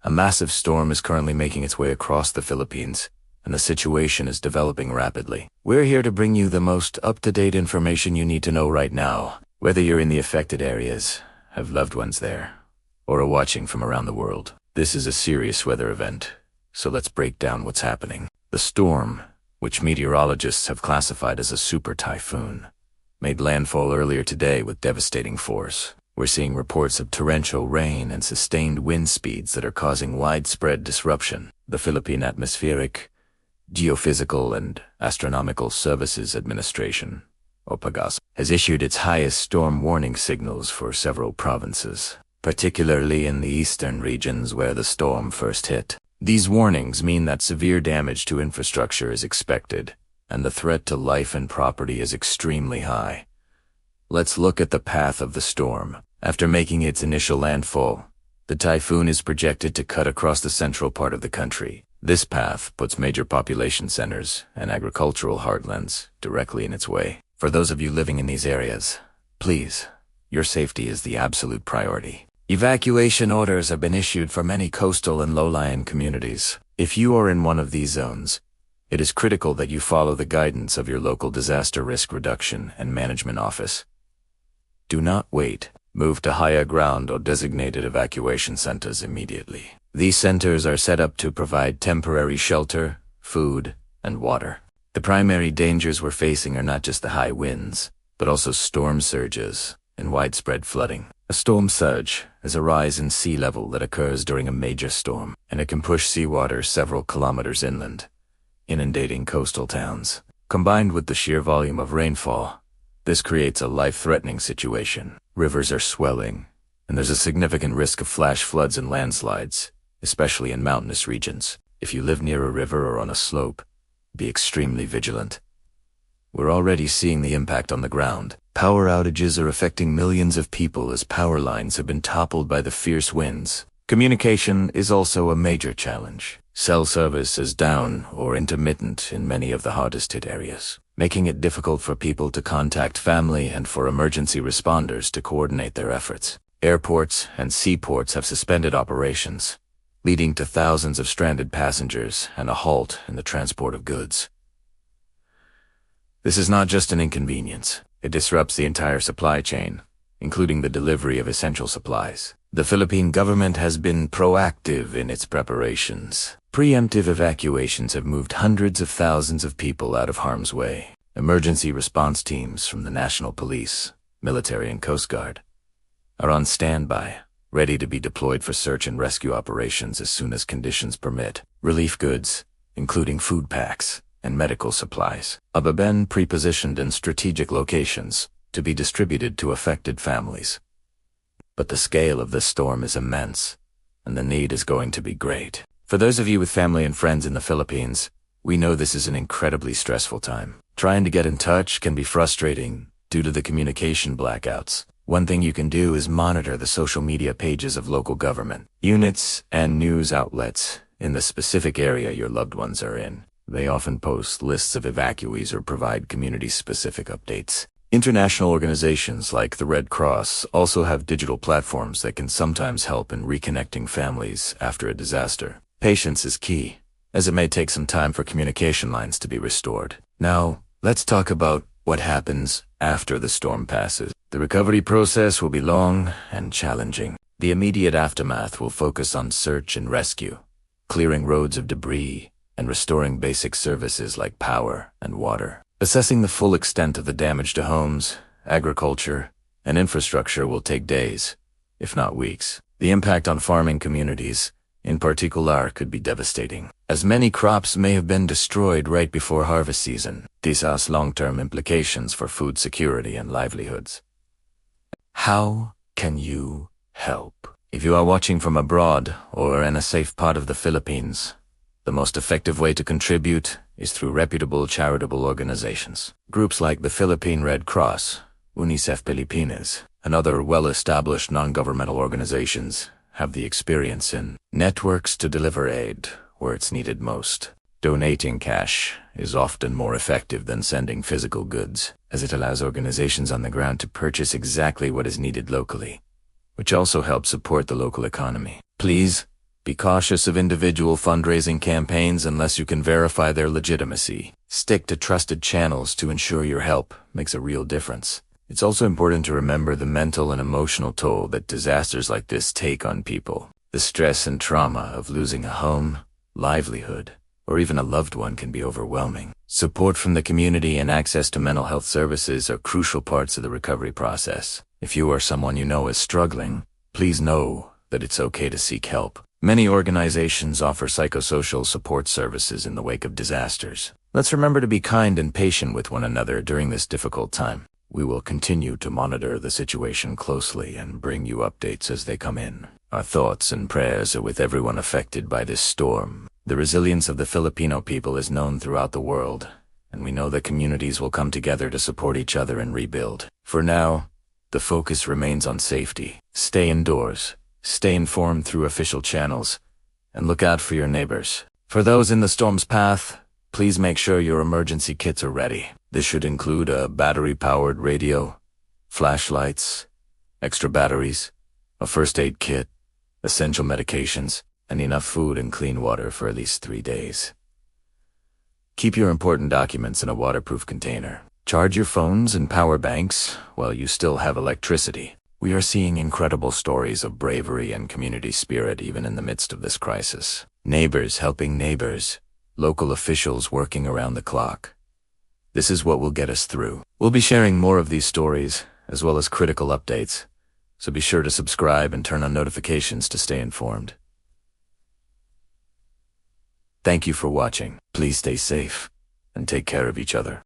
A massive storm is currently making its way across the Philippines, and the situation is developing rapidly. We're here to bring you the most up-to-date information you need to know right now, whether you're in the affected areas, have loved ones there, or are watching from around the world. This is a serious weather event, so let's break down what's happening. The storm, which meteorologists have classified as a super typhoon, made landfall earlier today with devastating force. We're seeing reports of torrential rain and sustained wind speeds that are causing widespread disruption. The Philippine Atmospheric, Geophysical and Astronomical Services Administration, or PAGASA, has issued its highest storm warning signals for several provinces, particularly in the eastern regions where the storm first hit. These warnings mean that severe damage to infrastructure is expected, and the threat to life and property is extremely high. Let's look at the path of the storm. After making its initial landfall, the typhoon is projected to cut across the central part of the country. This path puts major population centers and agricultural heartlands directly in its way. For those of you living in these areas, please, your safety is the absolute priority. Evacuation orders have been issued for many coastal and low-lying communities. If you are in one of these zones, it is critical that you follow the guidance of your local disaster risk reduction and management office. Do not wait. Move to higher ground or designated evacuation centers immediately. These centers are set up to provide temporary shelter, food, and water. The primary dangers we're facing are not just the high winds, but also storm surges and widespread flooding. A storm surge is a rise in sea level that occurs during a major storm, and it can push seawater several kilometers inland, inundating coastal towns. Combined with the sheer volume of rainfall, this creates a life-threatening situation. Rivers are swelling, and there's a significant risk of flash floods and landslides, especially in mountainous regions. If you live near a river or on a slope, be extremely vigilant. We're already seeing the impact on the ground. Power outages are affecting millions of people as power lines have been toppled by the fierce winds. Communication is also a major challenge. Cell service is down or intermittent in many of the hardest-hit areas, making it difficult for people to contact family and for emergency responders to coordinate their efforts. Airports and seaports have suspended operations, leading to thousands of stranded passengers and a halt in the transport of goods. This is not just an inconvenience. It disrupts the entire supply chain, including the delivery of essential supplies. The Philippine government has been proactive in its preparations. Preemptive evacuations have moved hundreds of thousands of people out of harm's way. Emergency response teams from the National Police, military, and Coast Guard are on standby, ready to be deployed for search and rescue operations as soon as conditions permit. Relief goods, including food packs and medical supplies, have been pre-positioned in strategic locations to be distributed to affected families. But the scale of this storm is immense, and the need is going to be great. For those of you with family and friends in the Philippines, we know this is an incredibly stressful time. Trying to get in touch can be frustrating due to the communication blackouts. One thing you can do is monitor the social media pages of local government units and news outlets in the specific area your loved ones are in. They often post lists of evacuees or provide community-specific updates. International organizations like the Red Cross also have digital platforms that can sometimes help in reconnecting families after a disaster. Patience is key, as it may take some time for communication lines to be restored. Now, let's talk about what happens after the storm passes. The recovery process will be long and challenging. The immediate aftermath will focus on search and rescue, clearing roads of debris, and restoring basic services like power and water. Assessing the full extent of the damage to homes, agriculture, and infrastructure will take days, if not weeks. The impact on farming communities, in particular, could be devastating, as many crops may have been destroyed right before harvest season. This has long-term implications for food security and livelihoods. How can you help? If you are watching from abroad or in a safe part of the Philippines, the most effective way to contribute is through reputable charitable organizations. Groups like the Philippine Red Cross, UNICEF Pilipinas, and other well-established non-governmental organizations have the experience and networks to deliver aid where it's needed most. Donating cash is often more effective than sending physical goods, as it allows organizations on the ground to purchase exactly what is needed locally, which also helps support the local economy. Please, Be cautious of individual fundraising campaigns unless you can verify their legitimacy. Stick to trusted channels to ensure your help makes a real difference. It's also important to remember the mental and emotional toll that disasters like this take on people. The stress and trauma of losing a home, livelihood, or even a loved one can be overwhelming. Support from the community and access to mental health services are crucial parts of the recovery process. If you or someone you know is struggling, please know that it's okay to seek help. Many organizations offer psychosocial support services in the wake of disasters. Let's remember to be kind and patient with one another during this difficult time. We will continue to monitor the situation closely and bring you updates as they come in. Our thoughts and prayers are with everyone affected by this storm. The resilience of the Filipino people is known throughout the world, and we know that communities will come together to support each other and rebuild. For now, the focus remains on safety. Stay indoors, stay informed through official channels, and look out for your neighbors. For those in the storm's path, please make sure your emergency kits are ready. This should include a battery-powered radio, flashlights, extra batteries, a first aid kit, essential medications, and enough food and clean water for at least 3 days. Keep your important documents in a waterproof container. Charge your phones and power banks while you still have electricity. We are seeing incredible stories of bravery and community spirit even in the midst of this crisis. Neighbors helping neighbors, local officials working around the clock. This is what will get us through. We'll be sharing more of these stories, as well as critical updates, so be sure to subscribe and turn on notifications to stay informed. Thank you for watching. Please stay safe and take care of each other.